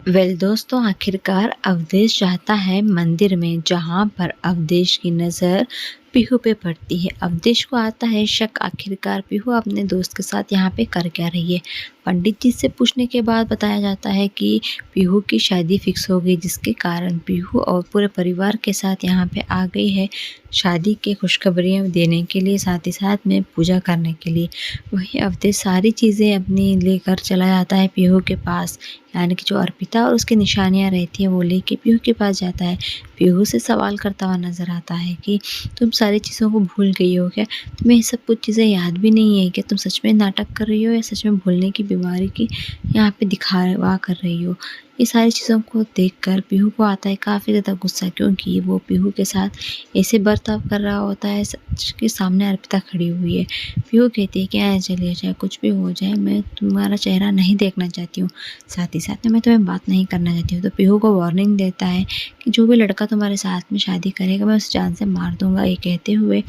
दोस्तों, आखिरकार अवधेश जाता है मंदिर में जहाँ पर अवधेश की नज़र पीहू पे पड़ती है। अवधेश को आता है शक, आखिरकार पीहू अपने दोस्त के साथ यहाँ पे कर क्या रही है। पंडित जी से पूछने के बाद बताया जाता है कि पीहू की शादी फिक्स हो गई, जिसके कारण पीहू और पूरे परिवार के साथ यहाँ पे आ गई है शादी के खुशखबरियाँ देने के लिए, साथ ही साथ में पूजा करने के लिए। वहीं अवधेश सारी चीज़ें अपनी लेकर चला जाता है पीहू के पास, यानी कि जो अर्पिता और उसकी निशानियाँ रहती हैं वो लेके पीहू के पास जाता है। पीहू से सवाल करता हुआ नज़र आता है कि तुम सारी चीज़ों को भूल गई हो क्या? तुम्हें ये सब कुछ चीज़ें याद भी नहीं है क्या? तुम सच में नाटक कर रही हो या सच में भूलने की बीमारी की यहाँ पे दिखावा कर रही हो? ये सारी चीज़ों को देखकर पीहू को आता है काफ़ी ज़्यादा गुस्सा, क्योंकि वो पीहू के साथ ऐसे बर्ताव कर रहा होता है सच के सामने अर्पिता खड़ी हुई है। पीहू कहती है कि चलिए, चाहे कुछ भी हो जाए, मैं तुम्हारा चेहरा नहीं देखना चाहती हूँ, साथ ही साथ में मैं तुम्हें बात नहीं करना चाहती हूँ। तो पीहू को वार्निंग देता है कि जो भी लड़का तुम्हारे साथ में शादी करेगा मैं उसे जान से मार दूंगा। ये कहते हुए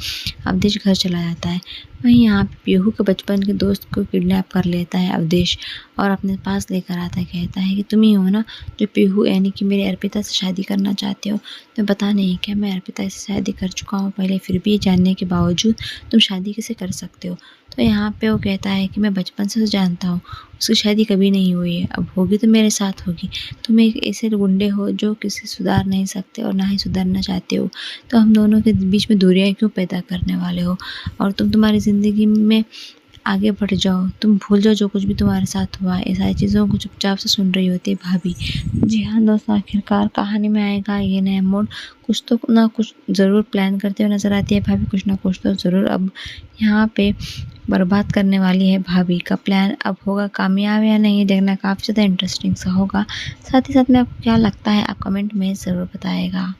अवधेश घर चला जाता है। वहीं यहाँ पे पीहू के बचपन के दोस्त को किडनैप कर लेता है अवधेश और अपने पास लेकर आता है। कहता है कि तुम ही हो ना जो पीहू यानी कि मेरे अर्पिता से शादी करना चाहते हो। तुम्हें पता नहीं क्या मैं अर्पिता से शादी कर चुका हूँ पहले, फिर भी ये जानने के बावजूद तुम शादी कैसे कर सकते हो? तो यहाँ पे वो कहता है कि मैं बचपन से उसे जानता हूँ, उसकी शादी कभी नहीं हुई है, अब होगी तो मेरे साथ होगी। तुम एक ऐसे गुंडे हो जो किसी सुधार नहीं सकते और ना ही सुधरना चाहते हो, तो हम दोनों के बीच में दूरियां क्यों पैदा करने वाले हो? और तुम तुम्हारी ज़िंदगी में आगे बढ़ जाओ, तुम भूल जाओ जो कुछ भी तुम्हारे साथ हुआ है। ये सारी चीज़ों को चुपचाप से सुन रही होती है भाभी। जी हाँ दोस्तों, आखिरकार कहानी में आएगा ये नया मोड़। कुछ तो ना कुछ ज़रूर प्लान करते हुए नज़र आती है भाभी, कुछ ना कुछ तो ज़रूर अब यहाँ पे बर्बाद करने वाली है। भाभी का प्लान अब होगा कामयाब या नहीं, देखना काफ़ी ज़्यादा इंटरेस्टिंग सा होगा। साथ ही साथ में आपको क्या लगता है आप कमेंट में ज़रूर बताइएगा।